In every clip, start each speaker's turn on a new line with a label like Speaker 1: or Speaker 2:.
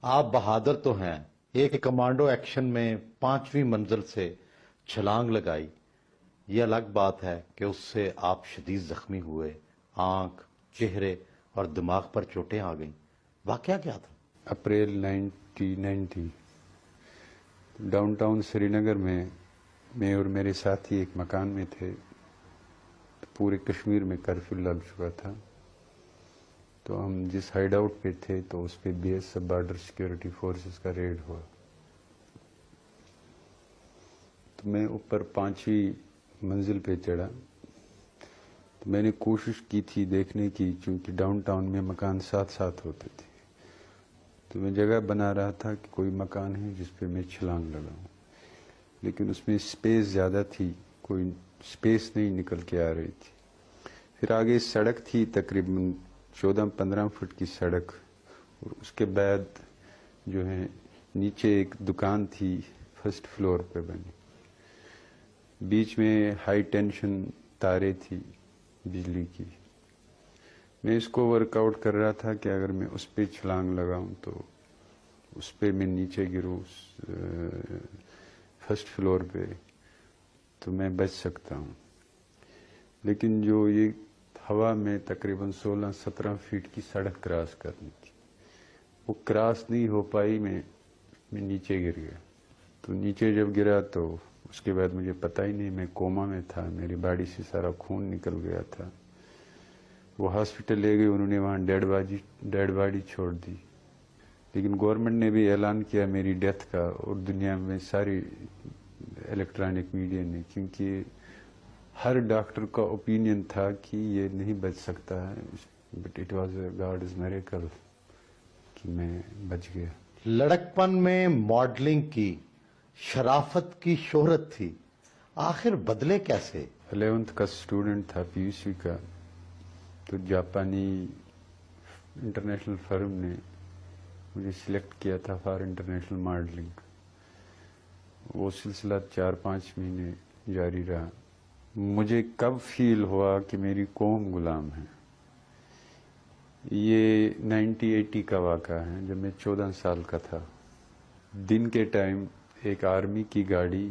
Speaker 1: آپ بہادر تو ہیں، ایک کمانڈو ایکشن میں 5ویں منزل سے چھلانگ لگائی، یہ الگ بات ہے کہ اس سے آپ شدید زخمی ہوئے، آنکھ، چہرے اور دماغ پر چوٹیں آ گئیں۔ واقعہ کیا تھا؟
Speaker 2: اپریل 1990 ڈاؤن ٹاؤن سری نگر میں اور میرے ساتھی ایک مکان میں تھے۔ پورے کشمیر میں کرفیو لگ چکا تھا، تو ہم جس ہائیڈ آؤٹ پہ تھے تو اس پہ B S F border security forces کا ریڈ ہوا۔ تو میں اوپر 5ویں منزل پہ چڑھا، تو میں نے کوشش کی تھی دیکھنے کی، چونکہ ڈاؤن ٹاؤن میں مکان ساتھ ساتھ ہوتے تھے، تو میں جگہ بنا رہا تھا کہ کوئی مکان ہے جس پہ میں چھلانگ لگاؤں، لیکن اس میں سپیس زیادہ تھی، کوئی سپیس نہیں نکل کے آ رہی تھی۔ پھر آگے سڑک تھی، تقریباً 14-15 فٹ کی سڑک، اور اس کے بعد جو ہے نیچے ایک دکان تھی فرسٹ فلور پہ بنی، بیچ میں ہائی ٹینشن تاریں تھی بجلی کی۔ میں اس کو ورک آؤٹ کر رہا تھا کہ اگر میں اس پہ چھلانگ لگاؤں تو اس پہ میں نیچے گروں فرسٹ فلور پہ تو میں بچ سکتا ہوں، لیکن جو یہ ہوا میں تقریباً 16-17 فٹ کی سڑک کراس کرنی تھی، وہ کراس نہیں ہو پائی، میں نیچے گر گیا۔ تو نیچے جب گرا تو اس کے بعد مجھے پتہ ہی نہیں، میں کوما میں تھا، میری باڈی سے سارا خون نکل گیا تھا۔ وہ ہاسپٹل لے گئے، انہوں نے وہاں ڈیڈ باڈی چھوڑ دی، لیکن گورنمنٹ نے بھی اعلان کیا میری ڈیتھ کا، اور دنیا میں ساری الیکٹرانک میڈیا نے، کیونکہ ہر ڈاکٹر کا اوپینین تھا کہ یہ نہیں بچ سکتا ہے، but it was a God's miracle کہ میں بچ گیا۔
Speaker 1: لڑکپن میں ماڈلنگ کی، شرافت کی شہرت تھی، آخر بدلے کیسے؟
Speaker 2: 11th کا اسٹوڈنٹ تھا، پی یو سی کا، تو جاپانی انٹرنیشنل فرم نے مجھے سلیکٹ کیا تھا فار انٹرنیشنل ماڈلنگ۔ وہ سلسلہ 4-5 مہینے جاری رہا۔ مجھے کب فیل ہوا کہ میری قوم غلام ہے، یہ 1980 کا واقعہ ہے، جب میں 14 سال کا تھا۔ دن کے ٹائم ایک آرمی کی گاڑی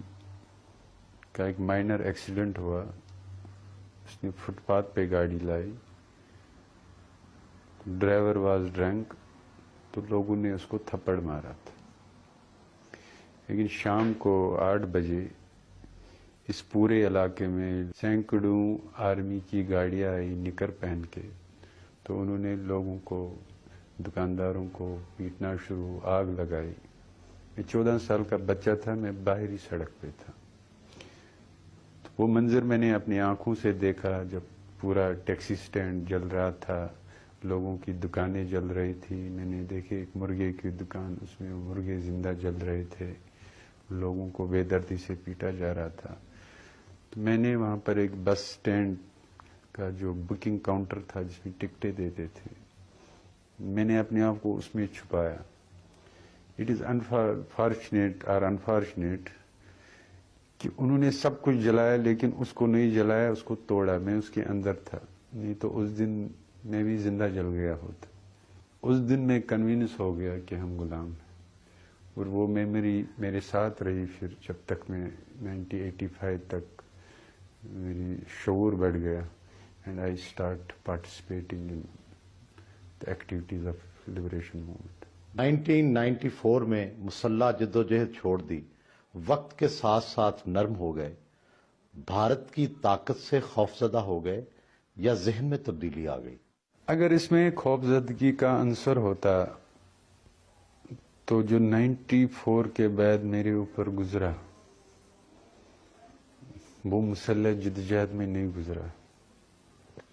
Speaker 2: کا ایک مائنر ایکسیڈنٹ ہوا، اس نے فٹ پاتھ پہ گاڑی لائی، ڈرائیور واز ڈرنک، تو لوگوں نے اس کو تھپڑ مارا تھا۔ لیکن شام کو 8 بجے اس پورے علاقے میں سینکڑوں آرمی کی گاڑیاں آئی نکر پہن کے، تو انہوں نے لوگوں کو، دکانداروں کو پیٹنا شروع، آگ لگائی۔ میں 14 سال کا بچہ تھا، میں باہری سڑک پہ تھا۔ تو وہ منظر میں نے اپنی آنکھوں سے دیکھا، جب پورا ٹیکسی سٹینڈ جل رہا تھا، لوگوں کی دکانیں جل رہی تھی۔ میں نے دیکھے ایک مرغے کی دکان، اس میں مرغے زندہ جل رہے تھے، لوگوں کو بے دردی سے پیٹا جا رہا تھا۔ تو میں نے وہاں پر ایک بس سٹینڈ کا جو بکنگ کاؤنٹر تھا جس میں ٹکٹیں دیتے تھے، میں نے اپنے آپ کو اس میں چھپایا۔ اٹ از انفارچونیٹ کہ انہوں نے سب کچھ جلایا، لیکن اس کو نہیں جلایا، اس کو توڑا۔ میں اس کے اندر تھا، نہیں تو اس دن میں بھی زندہ جل گیا ہوتا۔ اس دن میں کنوینس ہو گیا کہ ہم غلام ہیں، اور وہ میموری میرے ساتھ رہی پھر جب تک میں 1985 تک میری شعور بڑھ گیا، and I start participating in the activities of liberation movement.
Speaker 1: 1994 میں مسلح جدوجہد چھوڑ دی، وقت کے ساتھ ساتھ نرم ہو گئے، بھارت کی طاقت سے خوفزدہ ہو گئے یا ذہن میں تبدیلی آ گئی؟
Speaker 2: اگر اس میں خوفزدگی کا عنصر ہوتا تو جو 94 کے بعد میرے اوپر گزرا وہ مسلح جدوجہد میں نہیں گزرا۔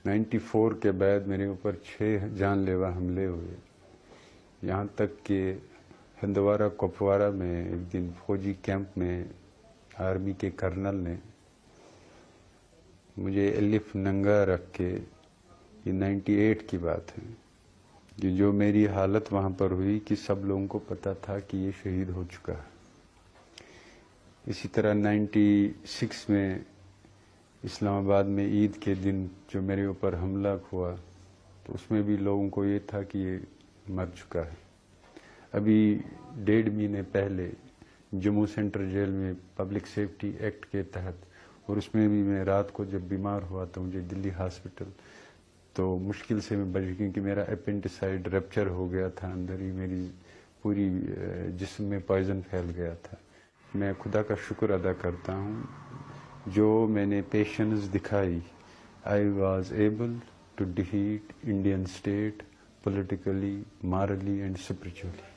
Speaker 2: 94 کے بعد میرے اوپر 6 جان لیوا حملے ہوئے، یہاں تک کہ ہندوارہ کپوارہ میں ایک دن فوجی کیمپ میں آرمی کے کرنل نے مجھے الف ننگا رکھ کے، یہ 98 کی بات ہے، کہ جو میری حالت وہاں پر ہوئی کہ سب لوگوں کو پتا تھا کہ یہ شہید ہو چکا ہے۔ اسی طرح 96 میں اسلام آباد میں عید کے دن جو میرے اوپر حملہ ہوا، تو اس میں بھی لوگوں کو یہ تھا کہ یہ مر چکا ہے۔ ابھی 1.5 مہینے پہلے جموں سینٹرل جیل میں پبلک سیفٹی ایکٹ کے تحت، اور اس میں بھی میں رات کو جب بیمار ہوا تو مجھے دلی ہاسپٹل تو مشکل سے میں بچ، کیونکہ میرا اپینڈیسائڈ ریپچر ہو گیا تھا، اندر ہی میری پوری جسم میں پوائزن پھیل گیا تھا۔ میں خدا کا شکر ادا کرتا ہوں جو میں نے پیشنس دکھائی، I was able to defeat Indian state politically, morally and spiritually.